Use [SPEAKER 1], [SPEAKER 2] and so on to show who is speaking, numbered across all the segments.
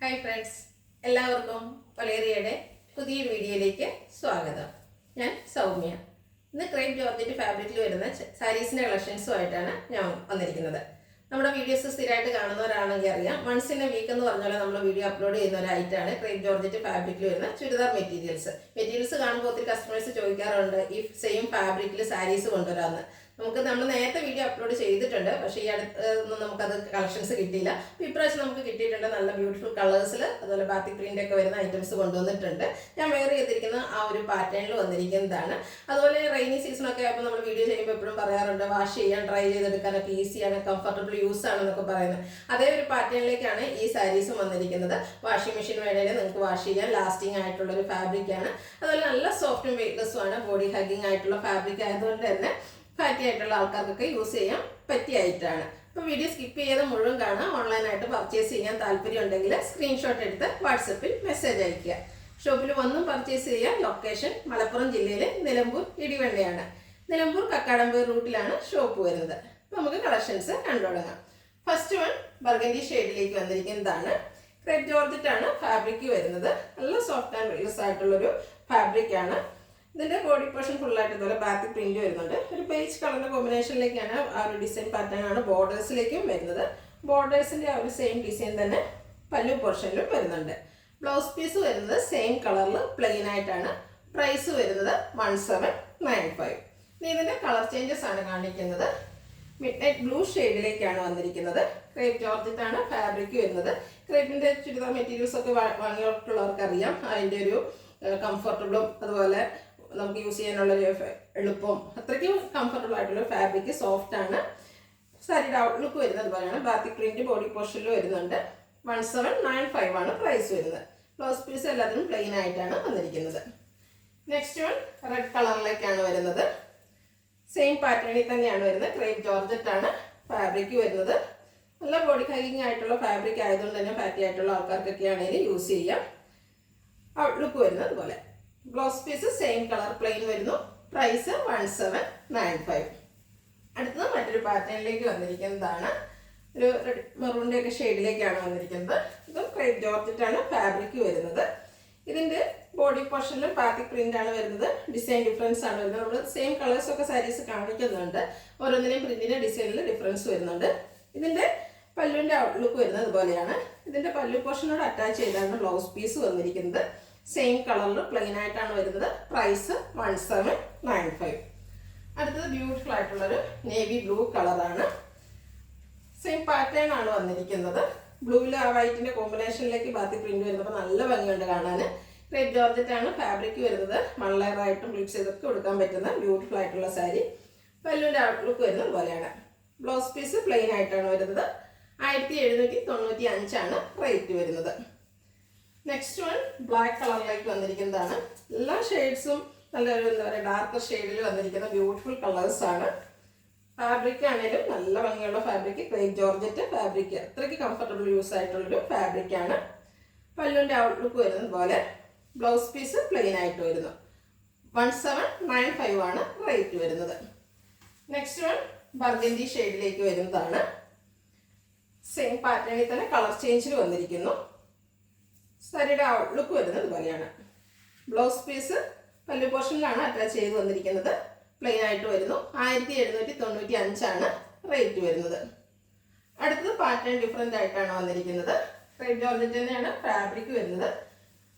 [SPEAKER 1] Hi friends, എല്ലാവർക്കും വലേറിയയുടെ പുതിയൊരു വീഡിയോയിലേക്ക് സ്വാഗതം. ഞാൻ സൗമ്യ. ഇന്ന് ക്രേപ്പ് ജോർജറ്റ് ഫാബ്രിക്കിൽ വരുന്ന സാരീസിൻ്റെ കളക്ഷൻസുമായിട്ടാണ് ഞാൻ വന്നിരിക്കുന്നത്. നമ്മുടെ വീഡിയോസ് സ്ഥിരമായിട്ട് കാണുന്നവരാണെങ്കിൽ അറിയാം, വൺസ് ഇൻ എ വീക്ക് എന്ന് പറഞ്ഞാൽ നമ്മൾ വീഡിയോ അപ്ലോഡ് ചെയ്യുന്ന ഒരു ഐറ്റമാണ് ക്രേപ്പ് ജോർജറ്റ് ഫാബ്രിക്കിൽ വരുന്ന ചുരിദാർ മെറ്റീരിയൽസ് കാണുമ്പോൾ ഒത്തിരി കസ്റ്റമേഴ്സ് ചോദിക്കാറുണ്ട് ഈ സെയിം ഫാബ്രിക്കിൽ സാരീസ് കൊണ്ടുവരാമെന്ന്. നമ്മൾ നേരത്തെ വീഡിയോ അപ്ലോഡ് ചെയ്തിട്ടുണ്ട്, പക്ഷേ ഈ അടുത്തൊന്നും നമുക്കത് കളക്ഷൻസ് കിട്ടിയില്ല. അപ്പോൾ ഇപ്രാവശ്യം നമുക്ക് കിട്ടിയിട്ടുണ്ട്. നല്ല ബ്യൂട്ടിഫുൾ കളേഴ്സിൽ അതുപോലെ ബാത്തിക് പ്രിൻ്റ് ഒക്കെ വരുന്ന ഐറ്റംസ് കൊണ്ടുവന്നിട്ടുണ്ട്. ഞാൻ വെയർ ചെയ്തിരിക്കുന്ന ആ ഒരു പാറ്റേണിൽ വന്നിരിക്കുന്നതാണ്. അതുപോലെ റെയിനി സീസണൊക്കെ ആയപ്പോൾ നമ്മൾ വീഡിയോ ചെയ്യുമ്പോൾ എപ്പോഴും പറയാറുണ്ട് വാഷ് ചെയ്യാൻ ഡ്രൈ ചെയ്തെടുക്കാനൊക്കെ ഈസിയാണ്, കംഫർട്ടബിൾ യൂസ് ആണെന്നൊക്കെ പറയുന്നത്. അതേ ഒരു പാറ്റേണിലേക്കാണ് ഈ സാരീസും വന്നിരിക്കുന്നത്. വാഷിംഗ് മെഷീൻ വേണമെങ്കിൽ നിങ്ങൾക്ക് വാഷ് ചെയ്യാൻ ലാസ്റ്റിംഗ് ആയിട്ടുള്ളൊരു ഫാബ്രിക്കാണ്. അതുപോലെ നല്ല സോഫ്റ്റും വെയ്റ്റ്ലെസ്സും ആണ്. ബോഡി ഹഗ്ഗിങ് ആയിട്ടുള്ള ഫാബ്രിക് ആയതുകൊണ്ട് തന്നെ ഫാറ്റി ആയിട്ടുള്ള ആൾക്കാർക്കൊക്കെ യൂസ് ചെയ്യാൻ പറ്റിയ ഐറ്റമാണ്. അപ്പോൾ വീഡിയോ സ്കിപ്പ് ചെയ്ത് മുഴുവൻ കാണാം. ഓൺലൈനായിട്ട് പർച്ചേസ് ചെയ്യാൻ താല്പര്യം ഉണ്ടെങ്കിൽ സ്ക്രീൻഷോട്ട് എടുത്ത് വാട്സപ്പിൽ മെസ്സേജ് അയയ്ക്കുക. ഷോപ്പിൽ വന്നും പർച്ചേസ് ചെയ്യാൻ ലൊക്കേഷൻ മലപ്പുറം ജില്ലയിലെ നിലമ്പൂർ ഇടിവണ്ടിയാണ്. നിലമ്പൂർ കക്കാടമ്പൂർ റൂട്ടിലാണ് ഷോപ്പ് വരുന്നത്. അപ്പോൾ നമുക്ക് കളക്ഷൻസ് കണ്ടുതുടങ്ങാം. ഫസ്റ്റ് വൺ ബർഗൻഡി ഷെയ്ഡിലേക്ക് വന്നിരിക്കുന്നതാണ്. ക്രേപ്പ് ജോർജറ്റ് ആണ് ഫാബ്രിക് വരുന്നത്. നല്ല സോഫ്റ്റ് ആൻഡ് വെയ്റ്റ്ലെസ് ആയിട്ടുള്ളൊരു ഫാബ്രിക്കാണ്. ഇതിൻ്റെ ബോഡി പോർഷൻ ഫുള്ളായിട്ട് ഇതുപോലെ ബാത്തിക് പ്രിന്റ് വരുന്നുണ്ട്. ഒരു ബേജ് കളറിൻ്റെ കോമ്പിനേഷനിലേക്കാണ് ആ ഒരു ഡിസൈൻ പാറ്റേൺ ആണ് ബോർഡേഴ്സിലേക്കും വരുന്നത്. ബോർഡേഴ്സിൻ്റെ ആ ഒരു സെയിം ഡിസൈൻ തന്നെ പല്ലു പോർഷനിലും വരുന്നുണ്ട്. ബ്ലൗസ് പീസ് വരുന്നത് സെയിം കളറിൽ പ്ലെയിൻ ആയിട്ടാണ്. പ്രൈസ് വരുന്നത് 1795. ഇനി ഇതിൻ്റെ കളർ ചേഞ്ചസ് ആണ് കാണിക്കുന്നത്. മിഡ് നൈറ്റ് ബ്ലൂ ഷെയ്ഡിലേക്കാണ് വന്നിരിക്കുന്നത്. ക്രേപ്പ് ജോർജറ്റ് ആണ് ഫാബ്രിക് വരുന്നത്. ക്രേപ്പിൻ്റെ ചുരിദാർ മെറ്റീരിയൽസ് ഒക്കെ വാങ്ങിയിട്ടുള്ളവർക്ക് അറിയാം അതിൻ്റെ ഒരു കംഫർട്ടബിളും അതുപോലെ നമുക്ക് യൂസ് ചെയ്യാനുള്ളൊരു എളുപ്പവും അത്രയ്ക്കും കംഫർട്ടബിൾ ആയിട്ടുള്ള ഫാബ്രിക്, സോഫ്റ്റ് ആണ്. സാരിയുടെ ഔട്ട്ലുക്ക് വരുന്നത് പോലെയാണ്. ബാത്തിക് പ്രിന്റ് ബോഡി പോർഷനിൽ വരുന്നുണ്ട്. 1795 ആണ് പ്രൈസ് വരുന്നത്. ബ്ലൗസ് പീസ് എല്ലാത്തിനും പ്ലെയിൻ ആയിട്ടാണ് വന്നിരിക്കുന്നത്. നെക്സ്റ്റ് വൺ റെഡ് കളറിലേക്കാണ് വരുന്നത്. സെയിം പാറ്റേണിൽ തന്നെയാണ് വരുന്നത്. ക്രേപ്പ് ജോർജറ്റ് ആണ് ഫാബ്രിക് വരുന്നത്. നല്ല ബോഡി ഹഗ്ഗിങ് ആയിട്ടുള്ള ഫാബ്രിക് ആയതുകൊണ്ട് തന്നെ ഫാറ്റി ആയിട്ടുള്ള ആൾക്കാർക്കൊക്കെ ആണെങ്കിൽ യൂസ് ചെയ്യാം. ഔട്ട്ലുക്ക് വരുന്നത് പോലെ. Blouse piece same colour plain വരുന്നു. പ്രൈസ് 1795. അടുത്തത് മറ്റൊരു പാറ്റേണിലേക്ക് വന്നിരിക്കുന്നതാണ്. ഒരു റെഡ് മെറൂണിൻ്റെ ഒക്കെ ഷെയ്ഡിലേക്കാണ് വന്നിരിക്കുന്നത്. ഇതും ക്രേപ്പ് ജോർജറ്റ് ആണ് ഫാബ്രിക് വരുന്നത്. ഇതിൻ്റെ ബോഡി പോർഷനിലും ബാത്തിക് പ്രിന്റ് ആണ് വരുന്നത്. ഡിസൈൻ ഡിഫറൻസ് ആണ് വരുന്നത്. നമ്മൾ സെയിം കളേഴ്സ് ഒക്കെ സാരീസ് കാണിക്കുന്നുണ്ട്. ഓരോന്നിനെയും പ്രിന്റിൻ്റെ ഡിസൈനിൽ ഡിഫറൻസ് വരുന്നുണ്ട്. ഇതിൻ്റെ പല്ലുവിൻ്റെ ഔട്ട്ലുക്ക് വരുന്നത് ഇതുപോലെയാണ്. ഇതിൻ്റെ പല്ലു പോർഷനോട് അറ്റാച്ച് ചെയ്താണ് ബ്ലൗസ് പീസ് വന്നിരിക്കുന്നത്. സെയിം കളറിൽ പ്ലെയിൻ ആയിട്ടാണ് വരുന്നത്. പ്രൈസ് 1795. അടുത്തത് ബ്യൂട്ടിഫുൾ ആയിട്ടുള്ളൊരു നേവി ബ്ലൂ കളറാണ്. സെയിം പാറ്റേൺ ആണ് വന്നിരിക്കുന്നത്. ബ്ലൂവിൽ ആ വൈറ്റിൻ്റെ കോമ്പിനേഷനിലേക്ക് ബാത്തി പ്രിന്റ് വരുന്നപ്പോൾ നല്ല ഭംഗിയുണ്ട് കാണാൻ. ക്രേപ്പ് ജോർജറ്റ് ആണ് ഫാബ്രിക് വരുന്നത്. മള്ളറായിട്ടും പ്ലീറ്റ്സ് ചെയ്തൊക്കെ കൊടുക്കാൻ പറ്റുന്ന ബ്യൂട്ടിഫുൾ ആയിട്ടുള്ള സാരി. പല്ലുവിൻ്റെ ഔട്ട്ലുക്ക് വരുന്നത് പോലെയാണ്. ബ്ലൗസ് പീസ് പ്ലെയിൻ ആയിട്ടാണ് വരുന്നത്. 1795 ആണ് റേറ്റ് വരുന്നത്. നെക്സ്റ്റ് വൺ ബ്ലാക്ക് കളറിലേക്ക് വന്നിരിക്കുന്നതാണ്. എല്ലാ ഷെയ്ഡ്സും നല്ലൊരു എന്താ പറയുക ഡാർക്ക് ഷെയ്ഡിൽ വന്നിരിക്കുന്ന ബ്യൂട്ടിഫുൾ കളേഴ്സ് ആണ്. ഫാബ്രിക് ആണെങ്കിലും നല്ല ഭംഗിയുള്ള ഫാബ്രിക്. ക്രേപ്പ് ജോർജറ്റ് ഫാബ്രിക് അത്രയ്ക്ക് കംഫർട്ടബിൾ യൂസ് ആയിട്ടുള്ളൊരു ഫാബ്രിക്കാണ്. പല്ലുവിൻ്റെ ഔട്ട്ലുക്ക് വരുന്നത് പോലെ. ബ്ലൗസ് പീസ് പ്ലെയിൻ ആയിട്ട് വരുന്നു. 1795 ആണ് റേറ്റ് വരുന്നത്. നെക്സ്റ്റ് വൺ ബർഗൻഡി ഷെയ്ഡിലേക്ക് വരുന്നതാണ്. സെയിം പാറ്റേണിൽ തന്നെ കളർ ചേഞ്ചിൽ വന്നിരിക്കുന്നു. സാരിയുടെ ഔട്ട്ലുക്ക് വരുന്നത് ഇതുപോലെയാണ്. ബ്ലൗസ് പീസ് പല്ലു പോർഷനിലാണ് അറ്റാച്ച് ചെയ്ത് വന്നിരിക്കുന്നത്. പ്ലെയിൻ ആയിട്ട് വരുന്നു. 1795 ആണ് റേറ്റ് വരുന്നത്. അടുത്തത് പാറ്റേൺ ഡിഫറെൻ്റ് ആയിട്ടാണ് വന്നിരിക്കുന്നത്. ക്രേപ്പ് ജോർജറ്റ് തന്നെയാണ് ഫാബ്രിക് വരുന്നത്.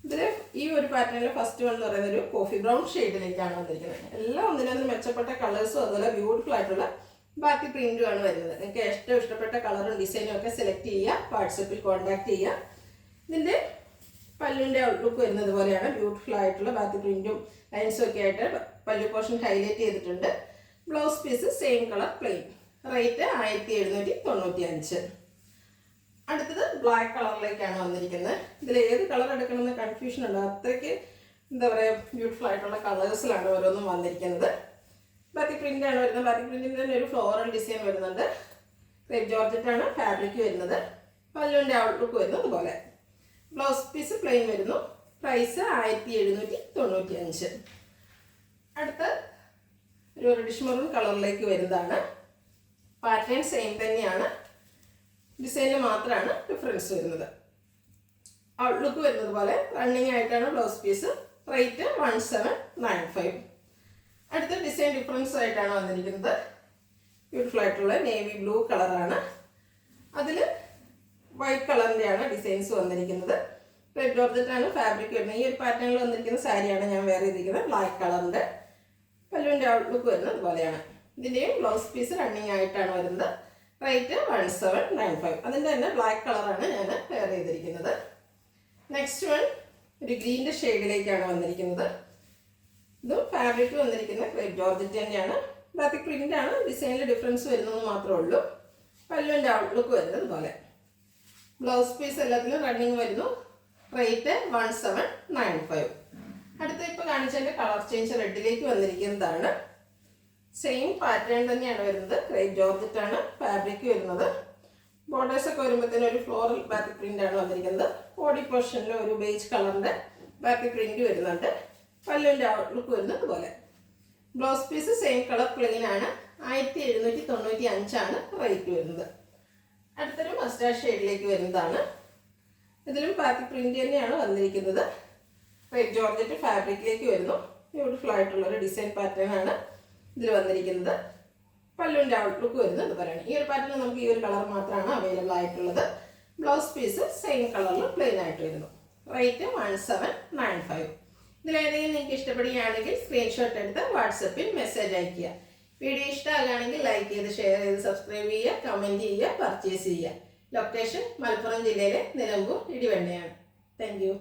[SPEAKER 1] ഇതിൽ ഈ ഒരു പാറ്റേണിൽ ഫസ്റ്റ് വൺ എന്ന് പറയുന്നത് ഒരു കോഫി ബ്രൗൺ ഷെയ്ഡിലേക്കാണ് വന്നിരിക്കുന്നത്. എല്ലാം ഒന്നിനൊന്നും മെച്ചപ്പെട്ട കളേഴ്സും അതുപോലെ ബ്യൂട്ടിഫുൾ ആയിട്ടുള്ള ബാത്തി പ്രിന്റും ആണ് വരുന്നത്. നിങ്ങൾക്ക് ഏറ്റവും ഇഷ്ടപ്പെട്ട കളറും ഡിസൈനും ഒക്കെ സെലക്ട് ചെയ്യുക. വാട്സപ്പിൽ കോൺടാക്ട് ചെയ്യുക. ഇതിൻ്റെ പല്ലുവിൻ്റെ ഔട്ട്ലുക്ക് വരുന്നത് പോലെയാണ്. ബ്യൂട്ടിഫുൾ ആയിട്ടുള്ള ബാത്തി പ്രിന്റും ലൈൻസും ഒക്കെ ആയിട്ട് പല്ലു പോർഷൻ ഹൈലൈറ്റ് ചെയ്തിട്ടുണ്ട്. Blouse piece same colour plain. Rate 1795. അടുത്തത് ബ്ലാക്ക് കളറിലേക്കാണ് വന്നിരിക്കുന്നത്. ഇതിൽ ഏത് കളർ എടുക്കണമെന്ന് കൺഫ്യൂഷൻ ഉണ്ട്. അത്രയ്ക്ക് എന്താ പറയുക ബ്യൂട്ടിഫുൾ ആയിട്ടുള്ള കളേഴ്സിലാണ് ഓരോന്നും വന്നിരിക്കുന്നത്. ബാത്തി പ്രിന്റ് ആണ് വരുന്നത്. ബാത്തി പ്രിന്റിൻ്റെ തന്നെ ഒരു ഫ്ലോറൽ ഡിസൈൻ വരുന്നുണ്ട്. ക്രേപ്പ് ജോർജറ്റ് ആണ് ഫാബ്രിക് വരുന്നത്. പല്ലുവിൻ്റെ ഔട്ട്ലുക്ക് വരുന്നത് പോലെ. ബ്ലൗസ് പീസ് പ്ലെയിൻ വരുന്നു. പ്രൈസ് 1795. അടുത്ത ഒരു റെഡിഷ് മെറൂൺ കളറിലേക്ക് വരുന്നതാണ്. പാറ്റേൺ സെയിം തന്നെയാണ്. ഡിസൈനിൽ മാത്രമാണ് ഡിഫറൻസ് വരുന്നത്. ഔട്ട്ലുക്ക് വരുന്നത് പോലെ റണ്ണിങ് ആയിട്ടാണ് ബ്ലൗസ് പീസ്. റേറ്റ് 1795. അടുത്ത ഡിസൈൻ ഡിഫറൻസ് ആയിട്ടാണ് വന്നിരിക്കുന്നത്. ബ്യൂട്ടിഫുൾ ആയിട്ടുള്ള നേവി ബ്ലൂ കളറാണ്. അതിൽ വൈറ്റ് കളറിൻ്റെയാണ് ഡിസൈൻസ് വന്നിരിക്കുന്നത്. റെഡ് ജോർജറ്റാണ് ഫാബ്രിക് വരുന്നത്. ഈ ഒരു പാറ്റേണിൽ വന്നിരിക്കുന്ന സാരിയാണ് ഞാൻ വേറെ ചെയ്തിരിക്കുന്നത്. ബ്ലാക്ക് കളറിൻ്റെ പല്ലുവിൻ്റെ ഔട്ട്ലുക്ക് വരുന്നത് അതുപോലെയാണ്. ഇതിൻ്റെയും ബ്ലൗസ് പീസ് റണ്ണിങ് ആയിട്ടാണ് വരുന്നത്. റേറ്റ് 1795. അതിൻ്റെ തന്നെ ബ്ലാക്ക് കളറാണ് ഞാൻ വെയർ ചെയ്തിരിക്കുന്നത്. നെക്സ്റ്റ് വൺ ഒരു ഗ്രീൻ്റെ ഷെയ്ഡിലേക്കാണ് വന്നിരിക്കുന്നത്. ഇതും ഫാബ്രിക് വന്നിരിക്കുന്ന ക്രേപ്പ് ജോർജറ്റ് തന്നെയാണ്. ബാത്തിക് പ്രിൻ്റാണ്. ഡിസൈനിൽ ഡിഫറൻസ് വരുന്നത് മാത്രമേ ഉള്ളൂ. പല്ലുവിൻ്റെ ഔട്ട്ലുക്ക് വരുന്നത് പോലെ. ബ്ലൗസ് പീസ് എല്ലാത്തിലും റണ്ണിങ് വരുന്നു. റേറ്റ് 1795. അടുത്ത ഇപ്പോൾ കാണിച്ചതിൻ്റെ കളർ ചേഞ്ച് റെഡിലേക്ക് വന്നിരിക്കുന്നതാണ്. സെയിം പാറ്റേൺ തന്നെയാണ് വരുന്നത്. ക്രേപ്പ് ജോർജറ്റ് ആണ് ഫാബ്രിക് വരുന്നത്. ബോർഡേഴ്സൊക്കെ വരുമ്പോഴത്തേനും ഒരു ഫ്ലോറൽ ബാത്തിക് പ്രിൻ്റ് ആണ് വന്നിരിക്കുന്നത്. ബോഡി പോർഷനിൽ ഒരു ബേജ് കളറിൻ്റെ ബാത്തിക് പ്രിൻ്റ് വരുന്നുണ്ട്. പല്ലുവിൻ്റെ ഔട്ട്ലുക്ക് വരുന്നത് അതുപോലെ. Blouse piece same colour plain ആണ്. 1795 റേറ്റ് വരുന്നത്. അടുത്തൊരു മസ്റ്റാർഡ് ഷെയ്ഡിലേക്ക് വരുന്നതാണ്. ഇതിലും ബാത്തിക് പ്രിൻ്റ് തന്നെയാണ് വന്നിരിക്കുന്നത്. ക്രേപ്പ് ജോർജറ്റ് ഫാബ്രിക്കിലേക്ക് വരുന്നു. ബ്യൂട്ടിഫുൾ ആയിട്ടുള്ളൊരു ഡിസൈൻ പാറ്റേൺ ആണ് ഇതിൽ വന്നിരിക്കുന്നത്. പല്ലുവിൻ്റെ ഔട്ട്ലുക്ക് വരുന്നത് അതുപോലെയാണ്. ഈ ഒരു പാറ്റേൺ നമുക്ക് ഈ ഒരു കളർ മാത്രമാണ് അവൈലബിൾ ആയിട്ടുള്ളത്. ബ്ലൗസ് പീസ് സെയിം കളറിൽ പ്ലെയിൻ ആയിട്ട് വരുന്നു. റേറ്റ് 1795. ഇതിലേതെങ്കിലും നിങ്ങൾക്ക് ഇഷ്ടപ്പെടുകയാണെങ്കിൽ സ്ക്രീൻഷോട്ട് എടുത്ത് വാട്സപ്പിൽ മെസ്സേജ് അയയ്ക്കുക. വീഡിയോ ഇഷ്ടമാകുകയാണെങ്കിൽ ലൈക്ക് ചെയ്ത് ഷെയർ ചെയ്ത് സബ്സ്ക്രൈബ് ചെയ്യുക, കമൻറ്റ് ചെയ്യുക, പർച്ചേസ് ചെയ്യുക. ലൊക്കേഷൻ മലപ്പുറം ജില്ലയിലെ നിലമ്പൂർ ഇടിവണ്ണയാണ്. Thank you.